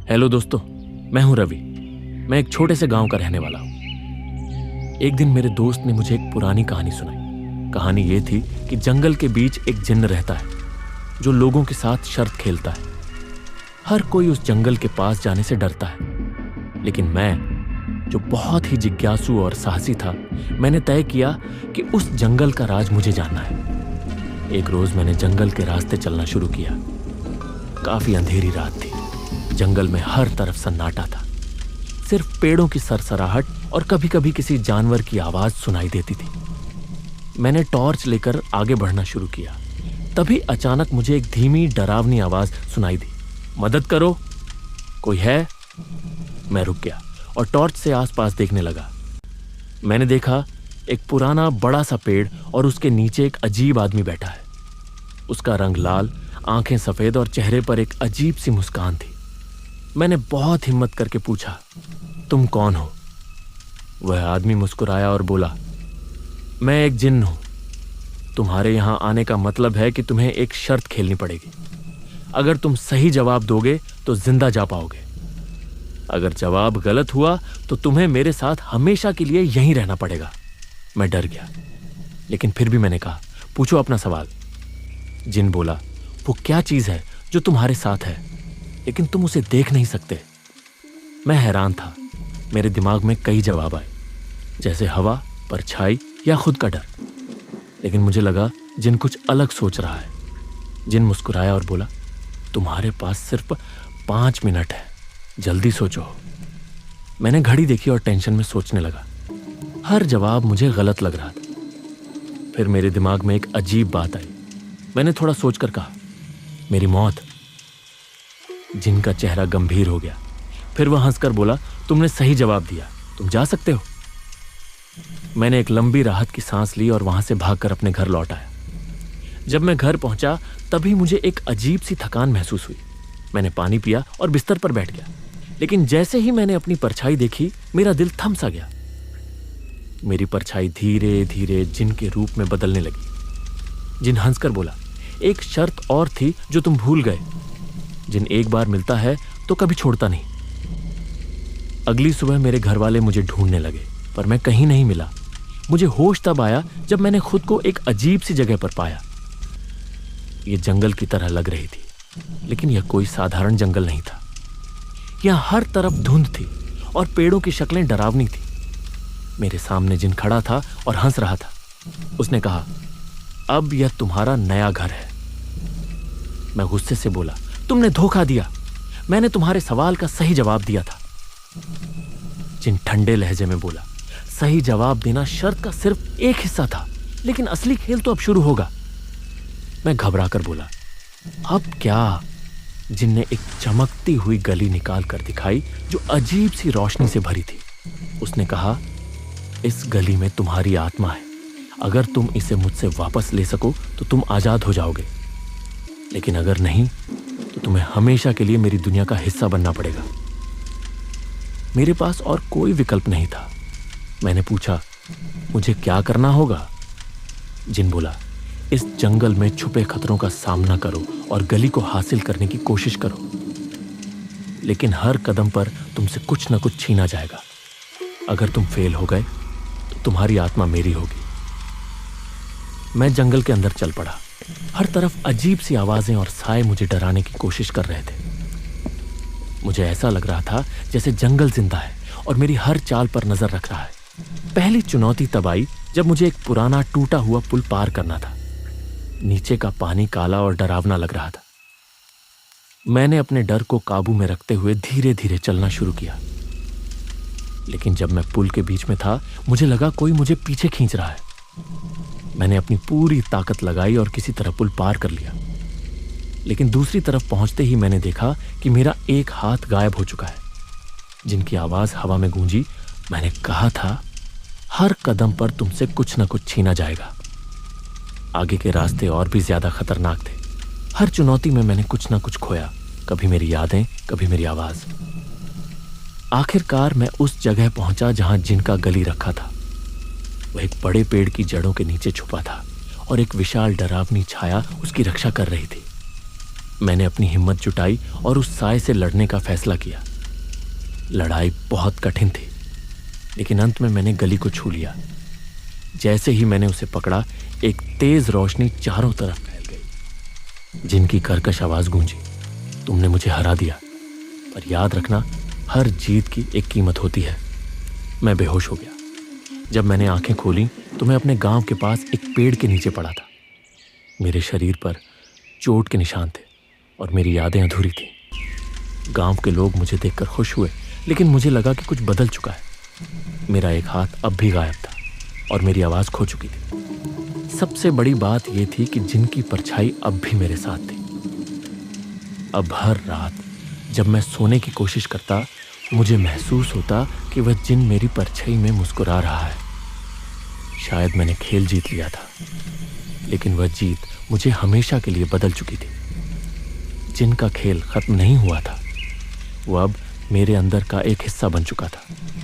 Hello दोस्तों, मैं हूं रवि। मैं एक छोटे से गांव का रहने वाला हूं। एक दिन मेरे दोस्त ने मुझे एक पुरानी कहानी सुनाई। कहानी ये थी कि जंगल के बीच एक जिन्न रहता है जो लोगों के साथ शर्त खेलता है। हर कोई उस जंगल के पास जाने से डरता है, लेकिन मैं, जो बहुत ही जिज्ञासु और साहसी था, मैंने तय किया कि उस जंगल का राज मुझे जानना है। एक रोज मैंने जंगल के रास्ते चलना शुरू किया। काफी अंधेरी रात थी। जंगल में हर तरफ सन्नाटा था। सिर्फ पेड़ों की सरसराहट और कभी कभी किसी जानवर की आवाज सुनाई देती थी। मैंने टॉर्च लेकर आगे बढ़ना शुरू किया। तभी अचानक मुझे एक धीमी डरावनी आवाज सुनाई दी। मदद करो, कोई है? मैं रुक गया और टॉर्च से आसपास देखने लगा। मैंने देखा एक पुराना बड़ा सा पेड़ और उसके नीचे एक अजीब आदमी बैठा है। उसका रंग लाल, आंखें सफेद और चेहरे पर एक अजीब सी मुस्कान थी। मैंने बहुत हिम्मत करके पूछा, तुम कौन हो? वह आदमी मुस्कुराया और बोला, मैं एक जिन्न हूं। तुम्हारे यहां आने का मतलब है कि तुम्हें एक शर्त खेलनी पड़ेगी। अगर तुम सही जवाब दोगे तो जिंदा जा पाओगे। अगर जवाब गलत हुआ तो तुम्हें मेरे साथ हमेशा के लिए यहीं रहना पड़ेगा। मैं डर गया, लेकिन फिर भी मैंने कहा, पूछो अपना सवाल। जिन्न बोला, वो क्या चीज है जो तुम्हारे साथ है, लेकिन तुम उसे देख नहीं सकते? मैं हैरान था। मेरे दिमाग में कई जवाब आए, जैसे हवा, परछाई या खुद का डर। लेकिन मुझे लगा जिन कुछ अलग सोच रहा है। जिन मुस्कुराया और बोला, तुम्हारे पास सिर्फ 5 मिनट है, जल्दी सोचो। मैंने घड़ी देखी और टेंशन में सोचने लगा। हर जवाब मुझे गलत लग रहा था। फिर मेरे दिमाग में एक अजीब बात आई। मैंने थोड़ा सोचकर कहा, मेरी मौत। जिनका चेहरा गंभीर हो गया। फिर वह हंसकर बोला, तुमने सही जवाब दिया, तुम जा सकते हो। मैंने एक लंबी राहत की सांस ली और वहां से भागकर अपने घर लौट आया। जब मैं घर पहुंचा तभी मुझे एक अजीब सी थकान महसूस हुई। मैंने पानी पिया और बिस्तर पर बैठ गया, लेकिन जैसे ही मैंने अपनी परछाई देखी, मेरा दिल थम सा गया। मेरी परछाई धीरे धीरे जिन के रूप में बदलने लगी। जिन हंसकर बोला, एक शर्त और थी जो तुम भूल गए। जिन एक बार मिलता है तो कभी छोड़ता नहीं। अगली सुबह मेरे घर वाले मुझे ढूंढने लगे, पर मैं कहीं नहीं मिला। मुझे होश तब आया जब मैंने खुद को एक अजीब सी जगह पर पाया। यह जंगल की तरह लग रही थी, लेकिन यह कोई साधारण जंगल नहीं था। यहां हर तरफ धुंध थी और पेड़ों की शक्लें डरावनी थी। मेरे सामने जिन खड़ा था और हंस रहा था। उसने कहा, अब यह तुम्हारा नया घर है। मैं गुस्से से बोला, तुमने धोखा दिया। मैंने तुम्हारे सवाल का सही जवाब दिया था। जिन ठंडे लहजे में बोला, सही जवाब देना शर्त का सिर्फ एक हिस्सा था, लेकिन असली खेल तो अब शुरू होगा। मैं घबराकर बोला, अब क्या? जिन ने एक चमकती हुई गली निकाल कर दिखाई जो अजीब सी रोशनी से भरी थी। उसने कहा, इस गली में तुम्हारी आत्मा है। अगर तुम इसे मुझसे वापस ले सको तो तुम आजाद हो जाओगे, लेकिन अगर नहीं तो तुम्हें हमेशा के लिए मेरी दुनिया का हिस्सा बनना पड़ेगा। मेरे पास और कोई विकल्प नहीं था। मैंने पूछा, मुझे क्या करना होगा? जिन बोला, इस जंगल में छुपे खतरों का सामना करो और गली को हासिल करने की कोशिश करो, लेकिन हर कदम पर तुमसे कुछ ना कुछ छीना जाएगा। अगर तुम फेल हो गए तो तुम्हारी आत्मा मेरी होगी। मैं जंगल के अंदर चल पड़ा। हर तरफ अजीब सी आवाजें और साए मुझे डराने की कोशिश कर रहे थे। मुझे ऐसा लग रहा था जैसे जंगल जिंदा है और मेरी हर चाल पर नजर रख रहा है। पहली चुनौती तब आई जब मुझे एक पुराना टूटा हुआ पुल पार करना था। नीचे का पानी काला और डरावना लग रहा था। मैंने अपने डर को काबू में रखते हुए धीरे धीरे चलना शुरू किया, लेकिन जब मैं पुल के बीच में था, मुझे लगा कोई मुझे पीछे खींच रहा है। मैंने अपनी पूरी ताकत लगाई और किसी तरह पुल पार कर लिया, लेकिन दूसरी तरफ पहुंचते ही मैंने देखा कि मेरा एक हाथ गायब हो चुका है। जिनकी आवाज हवा में गूंजी, मैंने कहा था, हर कदम पर तुमसे कुछ न कुछ छीना जाएगा। आगे के रास्ते और भी ज्यादा खतरनाक थे। हर चुनौती में मैंने कुछ न कुछ खोया, कभी मेरी यादें, कभी मेरी आवाज। आखिरकार मैं उस जगह पहुंचा जहां जिनका गली रखा था। वह एक बड़े पेड़ की जड़ों के नीचे छुपा था और एक विशाल डरावनी छाया उसकी रक्षा कर रही थी। मैंने अपनी हिम्मत जुटाई और उस साए से लड़ने का फैसला किया। लड़ाई बहुत कठिन थी, लेकिन अंत में मैंने गली को छू लिया। जैसे ही मैंने उसे पकड़ा, एक तेज रोशनी चारों तरफ फैल गई, जिनकी कर्कश आवाज गूंजी, तुमने मुझे हरा दिया, पर याद रखना, हर जीत की एक कीमत होती है। मैं बेहोश हो गया। जब मैंने आंखें खोली तो मैं अपने गांव के पास एक पेड़ के नीचे पड़ा था। मेरे शरीर पर चोट के निशान थे और मेरी यादें अधूरी थीं। गांव के लोग मुझे देखकर खुश हुए, लेकिन मुझे लगा कि कुछ बदल चुका है। मेरा एक हाथ अब भी गायब था और मेरी आवाज़ खो चुकी थी। सबसे बड़ी बात यह थी कि जिनकी परछाई अब भी मेरे साथ थी। अब हर रात जब मैं सोने की कोशिश करता, मुझे महसूस होता कि वह जिन मेरी परछाई में मुस्कुरा रहा है। शायद मैंने खेल जीत लिया था, लेकिन वह जीत मुझे हमेशा के लिए बदल चुकी थी। जिनका खेल खत्म नहीं हुआ था, वो अब मेरे अंदर का एक हिस्सा बन चुका था।